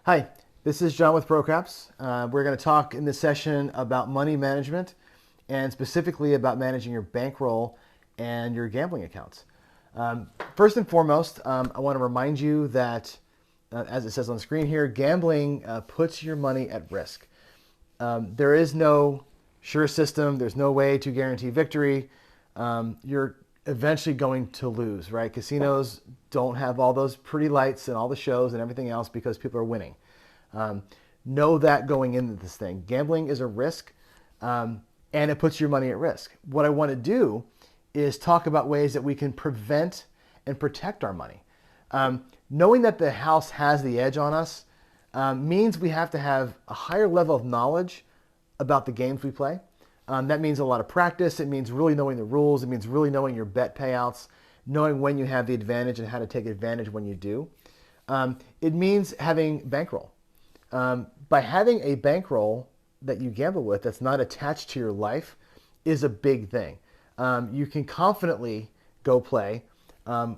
Hi, this is John with ProCraps. We're going to talk in this session about money management and specifically about managing your bankroll and your gambling accounts. First and foremost, I want to remind you that, as it says on the screen here, gambling puts your money at risk. There is no sure system. There's no way to guarantee victory. You're eventually going to lose, right? Casinos don't have all those pretty lights and all the shows and everything else because people are winning. Know that going into this thing. Gambling is a risk, and it puts your money at risk. What I want to do is talk about ways that we can prevent and protect our money. Knowing that the house has the edge on us means we have to have a higher level of knowledge about the games we play. That means a lot of practice. It means really knowing the rules. It means really knowing your bet payouts, knowing when you have the advantage and how to take advantage when you do. It means having bankroll. By having a bankroll that you gamble with that's not attached to your life is a big thing. You can confidently go play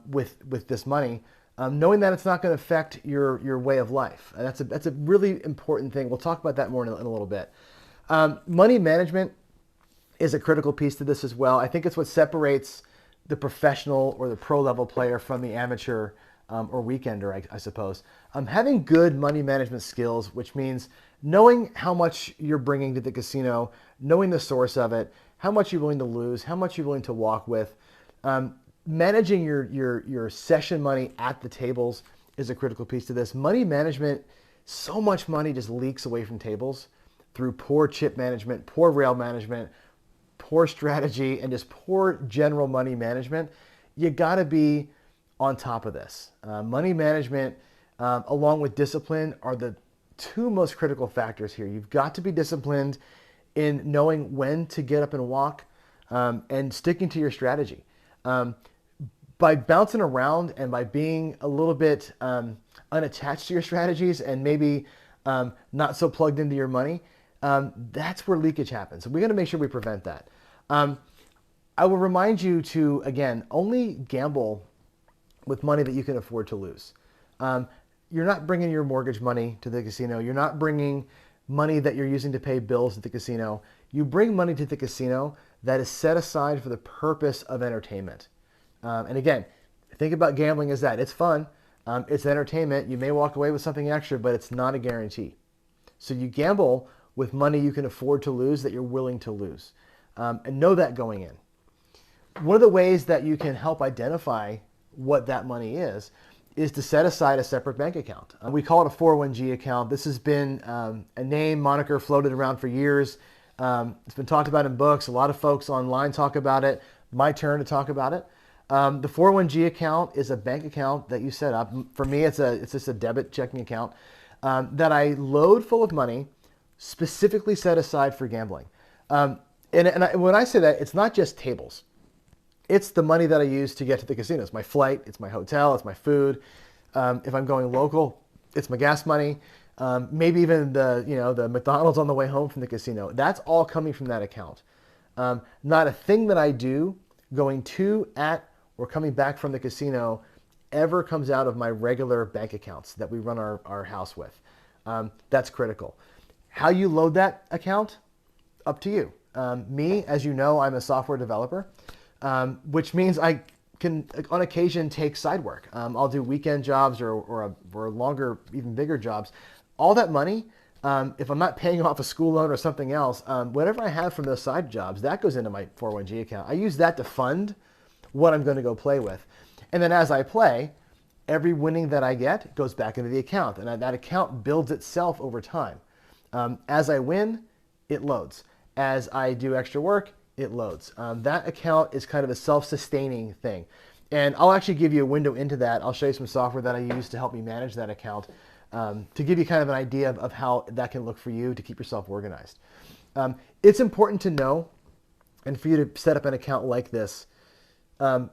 with this money, knowing that it's not going to affect your way of life. And that's a really important thing. We'll talk about that more in a little bit. Money management is a critical piece to this as well. I think it's what separates the professional or the pro level player from the amateur or weekender, I suppose. Having good money management skills, which means knowing how much you're bringing to the casino, knowing the source of it, how much you're willing to lose, how much you're willing to walk with. Managing your session money at the tables is a critical piece to this. Money management, so much money just leaks away from tables through poor chip management, poor rail management, poor strategy, and just poor general money management. You got to be on top of this. Money management, along with discipline, are the two most critical factors here. You've got to be disciplined in knowing when to get up and walk and sticking to your strategy. By bouncing around and by being a little bit unattached to your strategies and maybe not so plugged into your money, that's where leakage happens. So we got to make sure we prevent that. I will remind you to, again, only gamble with money that you can afford to lose. You're not bringing your mortgage money to the casino. You're not bringing money that you're using to pay bills at the casino. You bring money to the casino that is set aside for the purpose of entertainment. And again, think about gambling as that. It's fun. It's entertainment. You may walk away with something extra, but it's not a guarantee. So you gamble with money you can afford to lose that you're willing to lose. And know that going in. One of the ways that you can help identify what that money is to set aside a separate bank account. We call it a 401g account. This has been a name, moniker floated around for years. It's been talked about in books. A lot of folks online talk about it. My turn to talk about it. The 401g account is a bank account that you set up. For me, it's just a debit checking account that I load full of money specifically set aside for gambling. When I say that, it's not just tables. It's the money that I use to get to the casino. It's my flight, it's my hotel, it's my food. If I'm going local, it's my gas money. Maybe even the McDonald's on the way home from the casino. That's all coming from that account. Not a thing that I do going to, at, or coming back from the casino ever comes out of my regular bank accounts that we run our house with. That's critical. How you load that account, up to you. Me, as you know, I'm a software developer, which means I can, on occasion, take side work. I'll do weekend jobs or longer, even bigger jobs. All that money, if I'm not paying off a school loan or something else, whatever I have from those side jobs, that goes into my 401g account. I use that to fund what I'm going to go play with. And then as I play, every winning that I get goes back into the account. And that account builds itself over time. As I win, it loads. As I do extra work, it loads. That account is kind of a self-sustaining thing. And I'll actually give you a window into that. I'll show you some software that I use to help me manage that account to give you kind of an idea of how that can look for you to keep yourself organized. It's important to know and for you to set up an account like this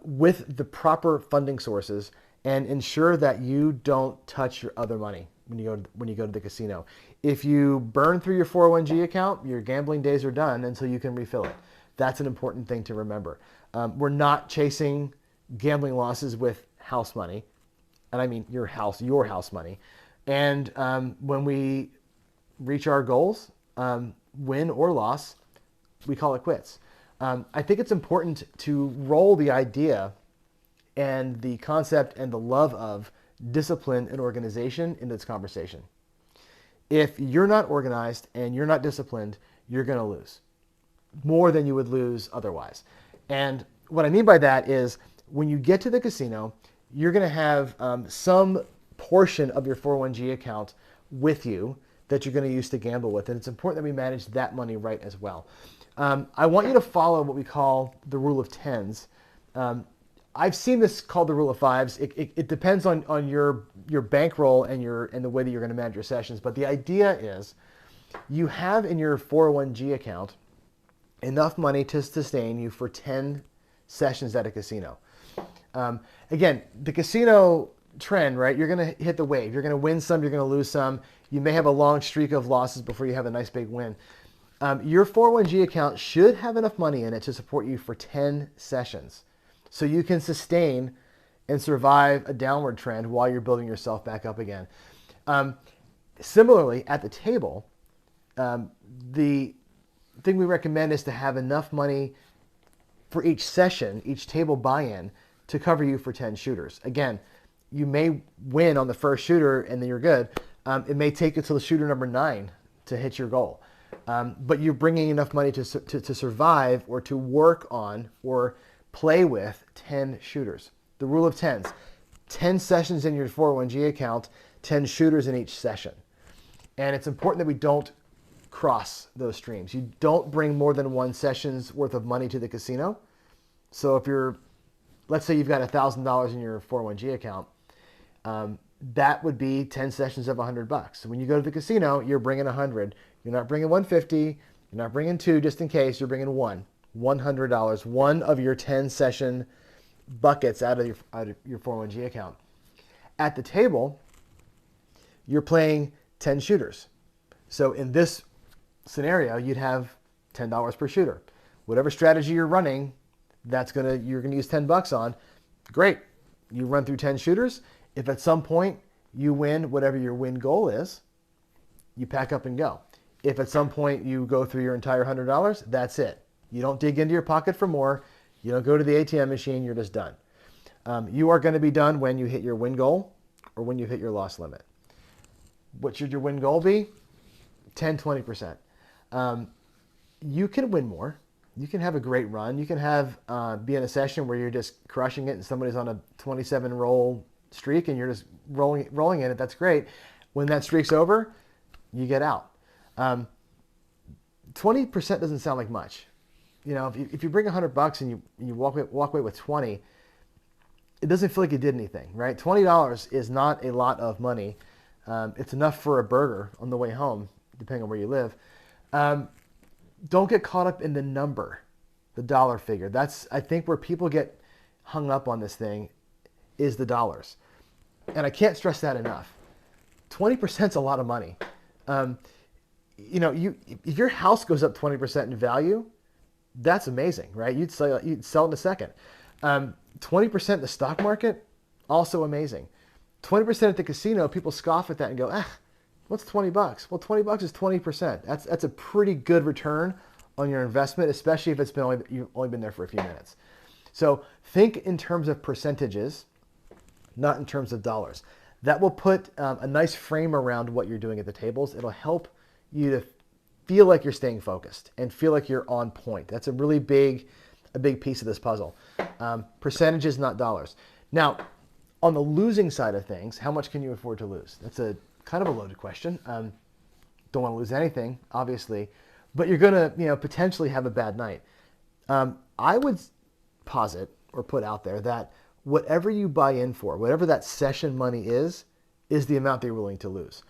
with the proper funding sources and ensure that you don't touch your other money when you go to the casino. If you burn through your 401g account, your gambling days are done until you can refill it. That's an important thing to remember. We're not chasing gambling losses with house money, and I mean your house money. And when we reach our goals, win or loss, we call it quits. I think it's important to roll the idea and the concept and the love of discipline and organization into this conversation. If you're not organized and you're not disciplined, you're going to lose more than you would lose otherwise. And what I mean by that is when you get to the casino, you're going to have some portion of your 401g account with you that you're going to use to gamble with. And it's important that we manage that money right as well. I want you to follow what we call the rule of tens. I've seen this called the rule of fives. It depends on your bankroll and the way that you're going to manage your sessions. But the idea is you have in your 401g account enough money to sustain you for 10 sessions at a casino. Again, the casino trend, right? You're going to hit the wave. You're going to win some, you're going to lose some. You may have a long streak of losses before you have a nice big win. Your 401g account should have enough money in it to support you for 10 sessions. So you can sustain and survive a downward trend while you're building yourself back up again. Similarly, at the table, the thing we recommend is to have enough money for each session, each table buy-in, to cover you for 10 shooters. Again, you may win on the first shooter and then you're good. It may take you to the shooter number 9 to hit your goal. But you're bringing enough money to survive or to work on or play with 10 shooters. The rule of tens. 10 sessions in your 401g account, 10 shooters in each session. And it's important that we don't cross those streams. You don't bring more than one session's worth of money to the casino. So if let's say you've got $1,000 in your 401g account, that would be 10 sessions of $100. So when you go to the casino, you're bringing 100. You're not bringing 150. You're not bringing 2 just in case. You're bringing $100, one of your 10 session buckets out of your 401g account. At the table, you're playing 10 shooters. So in this scenario, you'd have $10 per shooter. Whatever strategy you're running, you're gonna use $10 on. Great. You run through 10 shooters. If at some point you win whatever your win goal is, you pack up and go. If at some point you go through your entire $100, that's it. You don't dig into your pocket for more. You don't go to the ATM machine. You're just done. You are going to be done when you hit your win goal or when you hit your loss limit. What should your win goal be? 10, 20%. You can win more. You can have a great run. You can be in a session where you're just crushing it and somebody's on a 27 roll streak and you're just rolling in it. That's great. When that streak's over, you get out. 20% doesn't sound like much. You know, if you bring $100 and you walk away with 20, it doesn't feel like you did anything, right? $20 is not a lot of money. It's enough for a burger on the way home, depending on where you live. Don't get caught up in the number, the dollar figure. That's, I think, where people get hung up on this thing is the dollars. And I can't stress that enough. 20% is a lot of money. You know, if your house goes up 20% in value, that's amazing, right? You'd sell it in a second. 20% in the stock market, also amazing. 20% at the casino, people scoff at that and go, what's $20? Well, $20 is 20%. That's a pretty good return on your investment, especially if you've only been there for a few minutes. So think in terms of percentages, not in terms of dollars. That will put a nice frame around what you're doing at the tables. It'll help you to feel like you're staying focused and feel like you're on point. That's a big piece of this puzzle. Percentages, not dollars. Now, on the losing side of things, how much can you afford to lose? That's a kind of a loaded question. Don't want to lose anything, obviously, but you're going to, potentially have a bad night. I would posit or put out there that whatever you buy in for, whatever that session money is the amount they're willing to lose.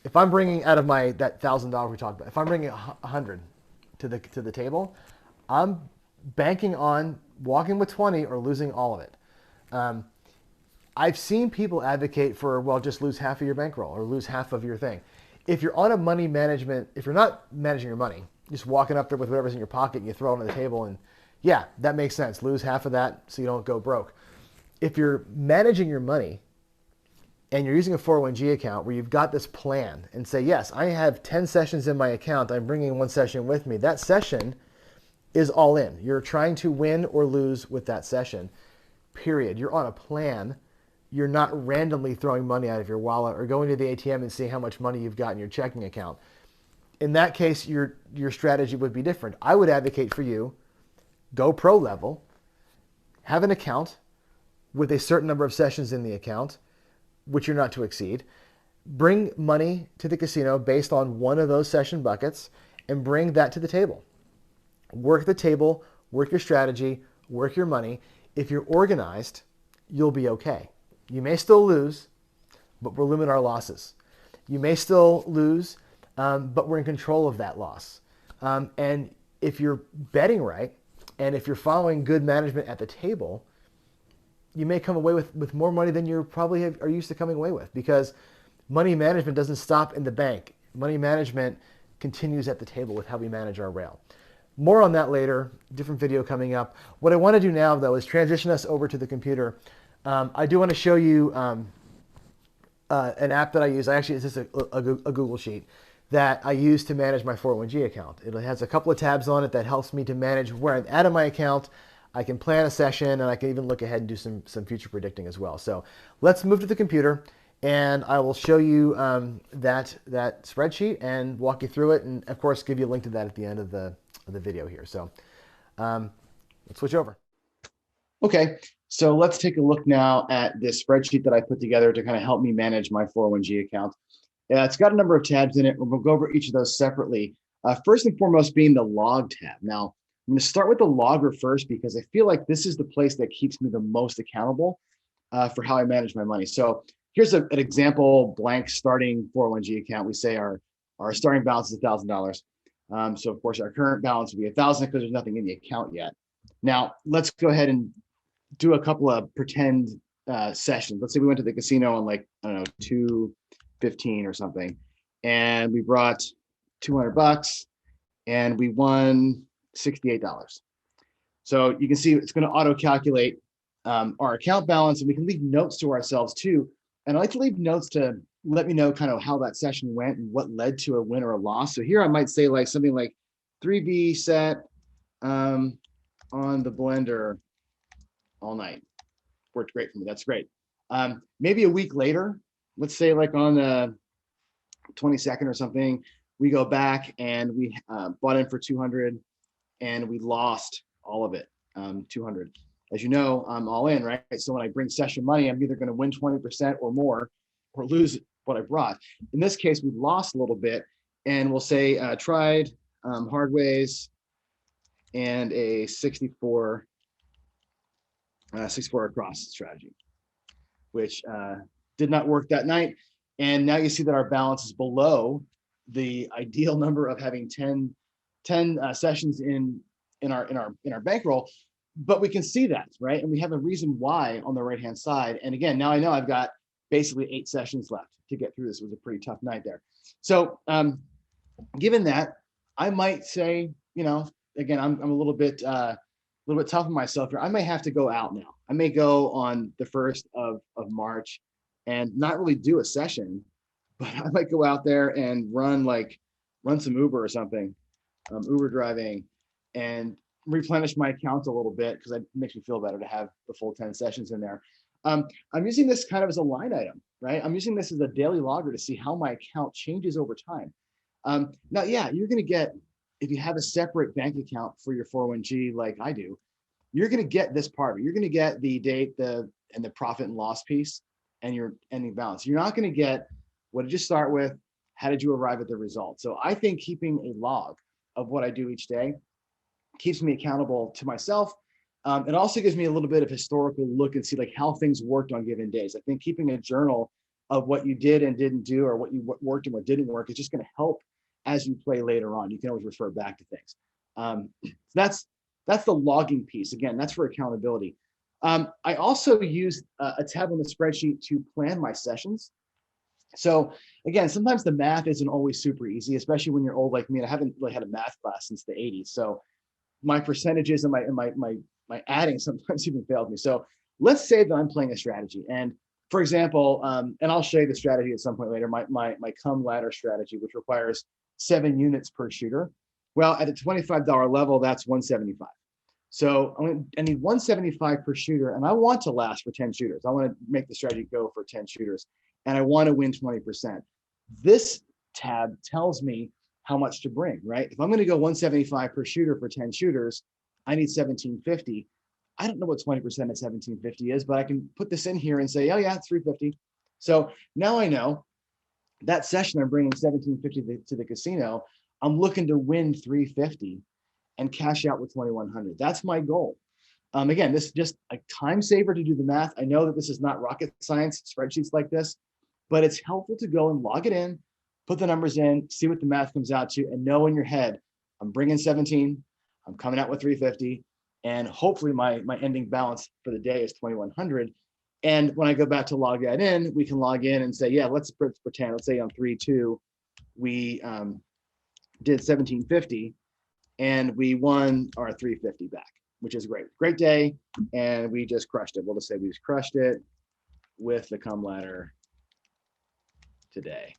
If I'm bringing out of that $1,000 we talked about, if I'm bringing 100 to the table, I'm banking on walking with 20 or losing all of it. I've seen people advocate for, well, just lose half of your bankroll or lose half of your thing. If you're on a money management, if you're not managing your money, just walking up there with whatever's in your pocket and you throw it on the table and yeah, that makes sense. Lose half of that so you don't go broke. If you're managing your money and you're using a 401g account where you've got this plan and say, yes, I have 10 sessions in my account, I'm bringing one session with me. That session is all in. You're trying to win or lose with that session, period. You're on a plan. You're not randomly throwing money out of your wallet or going to the ATM and seeing how much money you've got in your checking account. In that case, your strategy would be different. I would advocate for you, go pro level, have an account with a certain number of sessions in the account, which you're not to exceed. Bring money to the casino based on one of those session buckets and bring that to the table. Work the table, work your strategy, work your money. If you're organized, you'll be okay. You may still lose, but we'll limit our losses. You may still lose, but we're in control of that loss. And if you're betting right, and if you're following good management at the table, you may come away with more money than you probably are used to coming away with, because money management doesn't stop in the bank. Money management continues at the table with how we manage our rail. More on that later, different video coming up. What I want to do now, though, is transition us over to the computer. I do want to show you an app that I use. It's just a Google Sheet that I use to manage my 401g account. It has a couple of tabs on it that helps me to manage where I'm at in my account. I can plan a session, and I can even look ahead and do some future predicting as well. So let's move to the computer, and I will show you that spreadsheet and walk you through it, and of course give you a link to that at the end of the video here. So let's switch over. Okay, so let's take a look now at this spreadsheet that I put together to kind of help me manage my 401g account. It's got a number of tabs in it. We'll go over each of those separately. First and foremost being the log tab. Now, I'm going to start with the logger first because I feel like this is the place that keeps me the most accountable for how I manage my money. So here's an example blank starting 401g account. We say our starting balance is $1,000. So of course our current balance would be 1,000 because there's nothing in the account yet. Now let's go ahead and do a couple of pretend sessions. Let's say we went to the casino on, like, I don't know, 215 or something, and we brought $200 and we won $68. So you can see it's going to auto calculate our account balance, and we can leave notes to ourselves too. And I like to leave notes to let me know kind of how that session went and what led to a win or a loss. So here I might say like something like 3V set on the blender all night. Worked great for me. That's great. Maybe a week later, let's say like on the 22nd or something, we go back and we bought in for 200 and we lost all of it, 200. As you know, I'm all in, right? So when I bring session money, I'm either going to win 20% or more or lose what I brought. In this case, we lost a little bit, and we'll say tried hard ways and a 64 across strategy, which did not work that night. And now you see that our balance is below the ideal number of having 10 sessions in our bankroll, but we can see that, right? And we have a reason why on the right-hand side. And again, now I know I've got basically 8 sessions left to get through this. It was a pretty tough night there. So given that, I might say, again, I'm a little bit tough on myself here. I may have to go out now. I may go on the 1st of March and not really do a session, but I might go out there and run some Uber or something, Uber driving, and replenish my account a little bit because it makes me feel better to have the full 10 sessions in there. I'm using this kind of as a line item, right? I'm using this as a daily logger to see how my account changes over time. Now, yeah, you're going to get, if you have a separate bank account for your 401g like I do, you're going to get this part. You're going to get the date, and the profit and loss piece, and your ending balance. You're not going to get what did you start with, how did you arrive at the result. So I think keeping a log of what I do each day keeps me accountable to myself. It also gives me a little bit of historical look and see like how things worked on given days. I think keeping a journal of what you did and didn't do, or what worked and what didn't work, is just going to help as you play later on. You can always refer back to things. So that's the logging piece. Again, that's for accountability. I also use a tab on the spreadsheet to plan my sessions. So again, sometimes the math isn't always super easy, especially when you're old like me. And I haven't really had a math class since the 80s. So my percentages and my adding sometimes even failed me. So let's say that I'm playing a strategy and For example, and I'll show you the strategy at some point later, my come ladder strategy, which requires 7 units per shooter. Well, at a $25 level, that's 175. So I need 175 per shooter, and I want to last for 10 shooters. I want to make the strategy go for 10 shooters, and I want to win 20%. This tab tells me how much to bring, right? If I'm going to go 175 per shooter for 10 shooters, I need 1750. I don't know what 20% of 1750 is, but I can put this in here and say, oh yeah, it's 350. So now I know that session I'm bringing 1750 to the casino. I'm looking to win 350 and cash out with 2100. That's my goal. Again, this is just a time saver to do the math. I know that this is not rocket science, spreadsheets like this, but it's helpful to go and log it in, put the numbers in, see what the math comes out to, and know in your head, I'm bringing 17, I'm coming out with 350, and hopefully my ending balance for the day is 2100. And when I go back to log that in, we can log in and say, yeah, let's pretend, let's say on 3-2, we did 1750 and we won our 350 back, which is great. Great day. And we just crushed it. We'll just say we just crushed it with the come ladder today,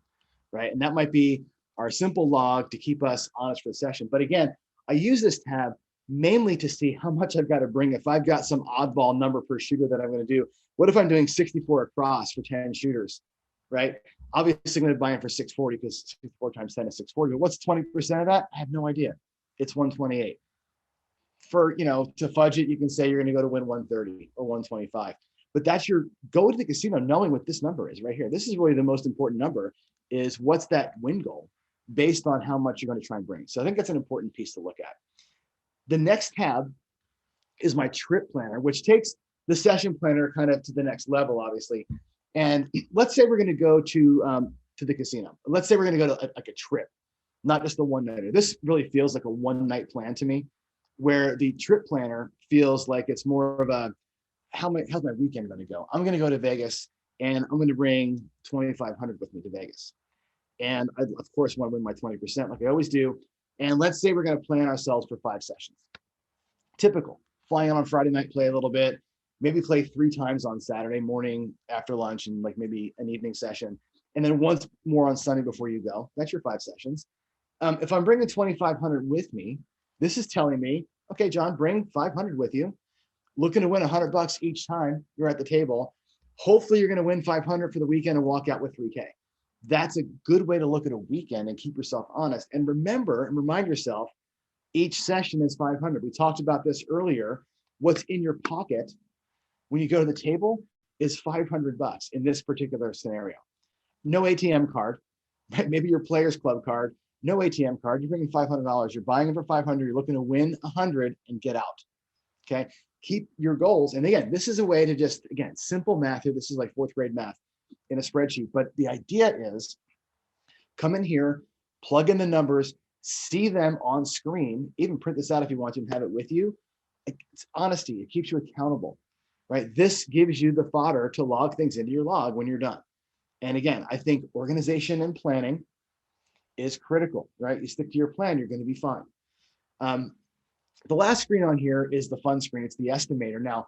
right? And that might be our simple log to keep us honest for the session. But again, I use this tab mainly to see how much I've got to bring. If I've got some oddball number per shooter that I'm going to do, what if I'm doing 64 across for 10 shooters, right? Obviously, I'm going to buy in for 640 because 64 times 10 is 640. But what's 20% of that? I have no idea. It's 128. For, to fudge it, you can say you're going to go to win 130 or 125. But that's your go to the casino knowing what this number is right here. This is really the most important number, is what's that win goal based on how much you're going to try and bring. So I think that's an important piece to look at. The next tab is my trip planner, which takes the session planner kind of to the next level, obviously. And let's say we're going to go to the casino. Let's say we're going to go to like a trip, not just a one-nighter. This really feels like a one-night plan to me, where the trip planner feels like it's more of a, how's my weekend going to go? I'm going to go to Vegas and I'm going to bring 2,500 with me to Vegas. And I, of course, want to win my 20% like I always do. And let's say we're going to plan ourselves for 5 sessions. Typical. Fly on Friday night, play a little bit, maybe play 3 times on Saturday morning after lunch and like maybe an evening session. And then once more on Sunday before you go. That's your 5 sessions. If I'm bringing 2,500 with me, this is telling me, okay, John, bring 500 with you. Looking to win $100 each time you're at the table. Hopefully you're going to win 500 for the weekend and walk out with 3K. That's a good way to look at a weekend and keep yourself honest. And remember and remind yourself, each session is 500. We talked about this earlier. What's in your pocket when you go to the table is $500 in this particular scenario. No ATM card, right? Maybe your Players Club card, no ATM card. You're bringing $500. You're buying it for 500. You're looking to win 100 and get out. Okay. Keep your goals. And again, this is a way to just, again, simple math here. This is like 4th grade math in a spreadsheet. But the idea is come in here, plug in the numbers, see them on screen, even print this out if you want to and have it with you. It's honesty. It keeps you accountable, right? This gives you the fodder to log things into your log when you're done. And again, I think organization and planning is critical, right? You stick to your plan, you're going to be fine. The last screen on here is the fun screen. It's the Esitimator. Now,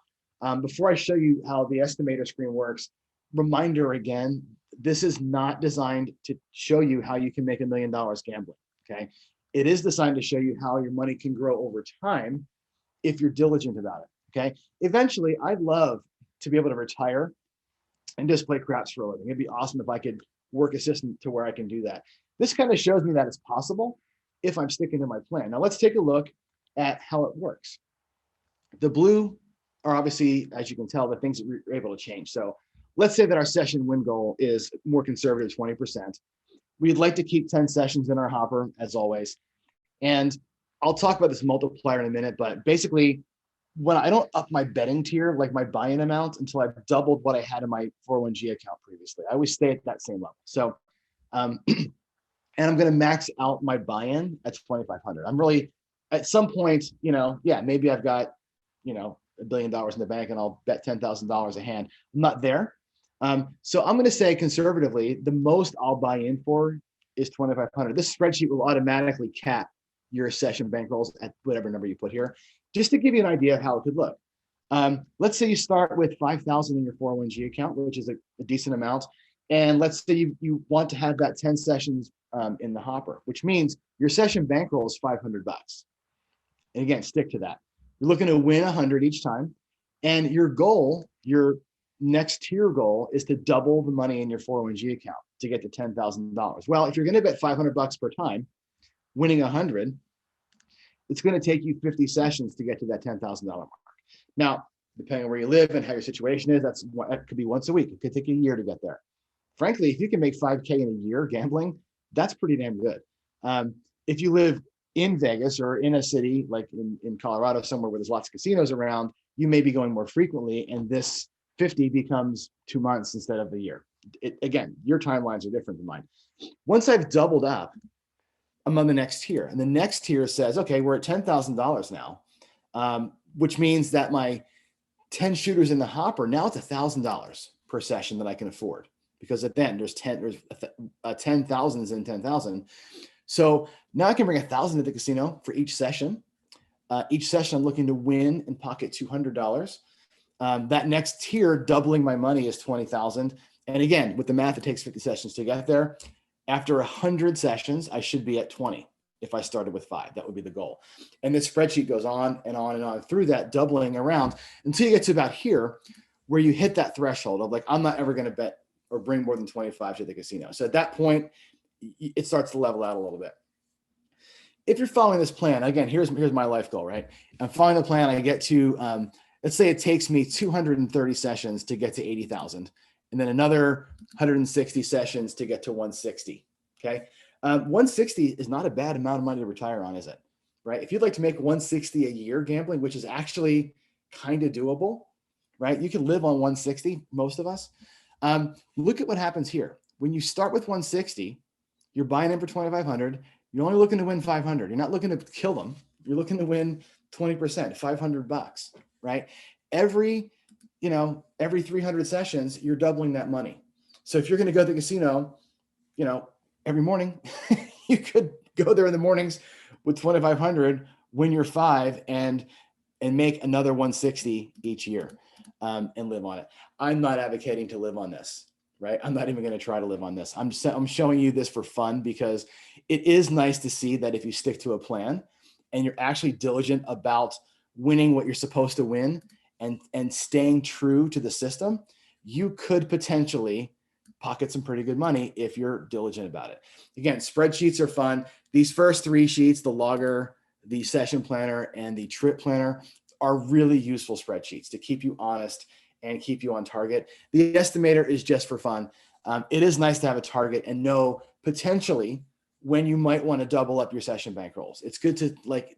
before I show you how the Esitimator screen works, reminder again, this is not designed to show you how you can make $1 million gambling, okay? It is designed to show you how your money can grow over time if you're diligent about it, okay? Eventually, I'd love to be able to retire and just play craps for a living. It'd be awesome if I could work assistant to where I can do that. This kind of shows me that it's possible if I'm sticking to my plan. Now let's take a look at how it works. The blue are obviously, as you can tell, the things that we're able to change. So let's say that our session win goal is more conservative, 20%. We'd like to keep 10 sessions in our hopper, as always. And I'll talk about this multiplier in a minute, but basically, when I don't up my betting tier, like my buy-in amount, until I've doubled what I had in my 401g account previously. I always stay at that same level. So, and I'm going to max out my buy-in at 2,500. I'm really, at some point, maybe I've got, $1 billion in the bank and I'll bet $10,000 a hand. I'm not there. So I'm going to say conservatively, the most I'll buy in for is 2,500. This spreadsheet will automatically cap your session bankrolls at whatever number you put here, just to give you an idea of how it could look. Let's say you start with 5,000 in your 401g account, which is a decent amount. And let's say you want to have that 10 sessions in the hopper, which means your session bankroll is $500. And again, stick to that. You're looking to win 100 each time. And your goal, your next tier goal, is to double the money in your 401g account to get to $10,000. Well, if you're going to bet $500 per time, winning 100, it's going to take you 50 sessions to get to that $10,000 mark. Now, depending on where you live and how your situation is, that could be once a week. It could take you a year to get there. Frankly, if you can make 5K in a year gambling, that's pretty damn good. If you live in Vegas or in a city like in Colorado, somewhere where there's lots of casinos around, you may be going more frequently, and this 50 becomes 2 months instead of a year. Again, your timelines are different than mine. Once I've doubled up, I'm on the next tier, and the next tier says, okay, we're at $10,000 now, which means that my 10 shooters in the hopper, now it's $1,000 per session that I can afford, because then there's 10,000s in 10,000. So now I can bring 1,000 to the casino for each session. Each session I'm looking to win and pocket $200. That next tier, doubling my money, is 20,000. And again, with the math, it takes 50 sessions to get there. After 100 sessions, I should be at 20. If I started with 5, that would be the goal. And this spreadsheet goes on and on and on through that, doubling around until you get to about here, where you hit that threshold of like, I'm not ever going to bet or bring more than 25 to the casino. So at that point, it starts to level out a little bit. If you're following this plan, again, here's my life goal, right? I'm following the plan. I get to, let's say it takes me 230 sessions to get to 80,000, and then another 160 sessions to get to 160. Okay. 160 is not a bad amount of money to retire on, is it? Right? If you'd like to make 160 a year gambling, which is actually kind of doable, right? You can live on 160, most of us. Look at what happens here. When you start with 160, you're buying in for 2,500. You're only looking to win 500. You're not looking to kill them. You're looking to win 20%, $500, right? Every 300 sessions, you're doubling that money. So if you're going to go to the casino, every morning, you could go there in the mornings with 2,500, win your 5, and make another 160 each year, and live on it. I'm not advocating to live on this, right? I'm not even going to try to live on this. I'm showing you this for fun, because it is nice to see that if you stick to a plan and you're actually diligent about winning what you're supposed to win and staying true to the system, you could potentially pocket some pretty good money if you're diligent about it. Again, spreadsheets are fun. These first 3 sheets, the logger, the session planner, and the trip planner, are really useful spreadsheets to keep you honest and keep you on target. The estimator is just for fun. It is nice to have a target and know potentially when you might want to double up your session bankrolls. It's good to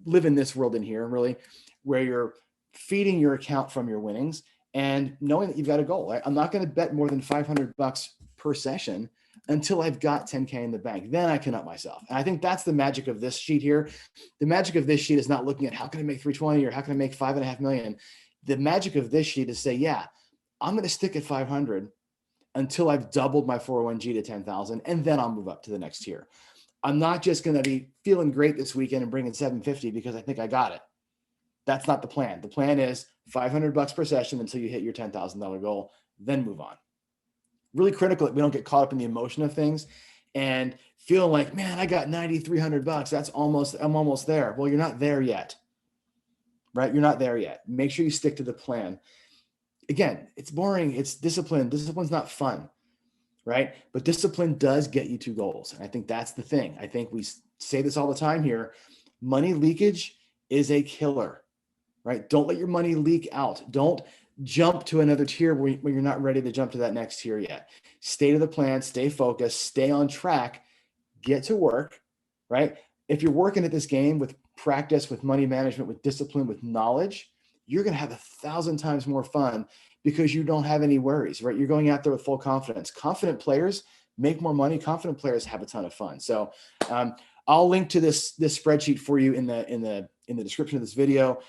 live in this world in here, really, where you're feeding your account from your winnings and knowing that you've got a goal. Right? I'm not going to bet more than $500 per session until I've got 10K in the bank. Then I can up myself. And I think that's the magic of this sheet here. The magic of this sheet is not looking at how can I make 320 or how can I make 5.5 million. The magic of this sheet is say, yeah, I'm going to stick at 500 until I've doubled my 401g to 10,000, and then I'll move up to the next tier. I'm not just going to be feeling great this weekend and bringing 750 because I think I got it. That's not the plan. The plan is $500 per session until you hit your $10,000 goal, then move on. Really critical that we don't get caught up in the emotion of things and feeling like, man, I got $9,300. I'm almost there. Well, you're not there yet, right? You're not there yet. Make sure you stick to the plan. Again, it's boring. It's discipline. Discipline's not fun, right? But discipline does get you to goals. And I think that's the thing. I think we say this all the time here. Money leakage is a killer, right? Don't let your money leak out. Don't jump to another tier when you're not ready to jump to that next tier yet. Stay to the plan, stay focused, stay on track, get to work, right? If you're working at this game with practice, with money management, with discipline, with knowledge, you're going to have 1,000 times more fun because you don't have any worries, right? You're going out there with full confidence. Confident players make more money. Confident players have a ton of fun. So I'll link to this spreadsheet for you in the description of this video.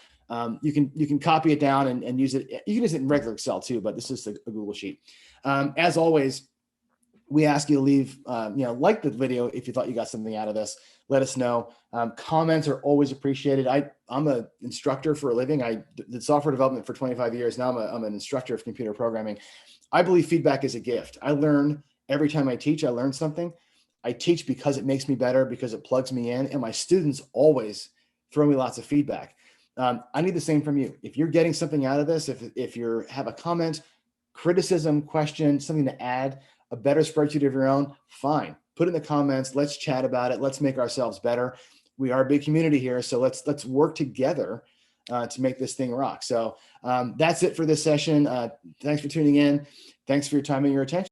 You can copy it down and use it. You can use it in regular Excel too, but this is a Google sheet. As always, we ask you to leave, like the video if you thought you got something out of this. let us know. Comments are always appreciated. I'm an instructor for a living. I did software development for 25 years. Now I'm an instructor of computer programming. I believe feedback is a gift. I learn every time I teach. I learn something. I teach because it makes me better, because it plugs me in, and my students always throw me lots of feedback. I need the same from you. If you're getting something out of this, if you have a comment, criticism, question, something to add, a better spreadsheet of your own, fine. Put it in the comments. Let's chat about it. Let's make ourselves better. We are a big community here, so let's work together to make this thing rock. So that's it for this session. Thanks for tuning in. Thanks for your time and your attention.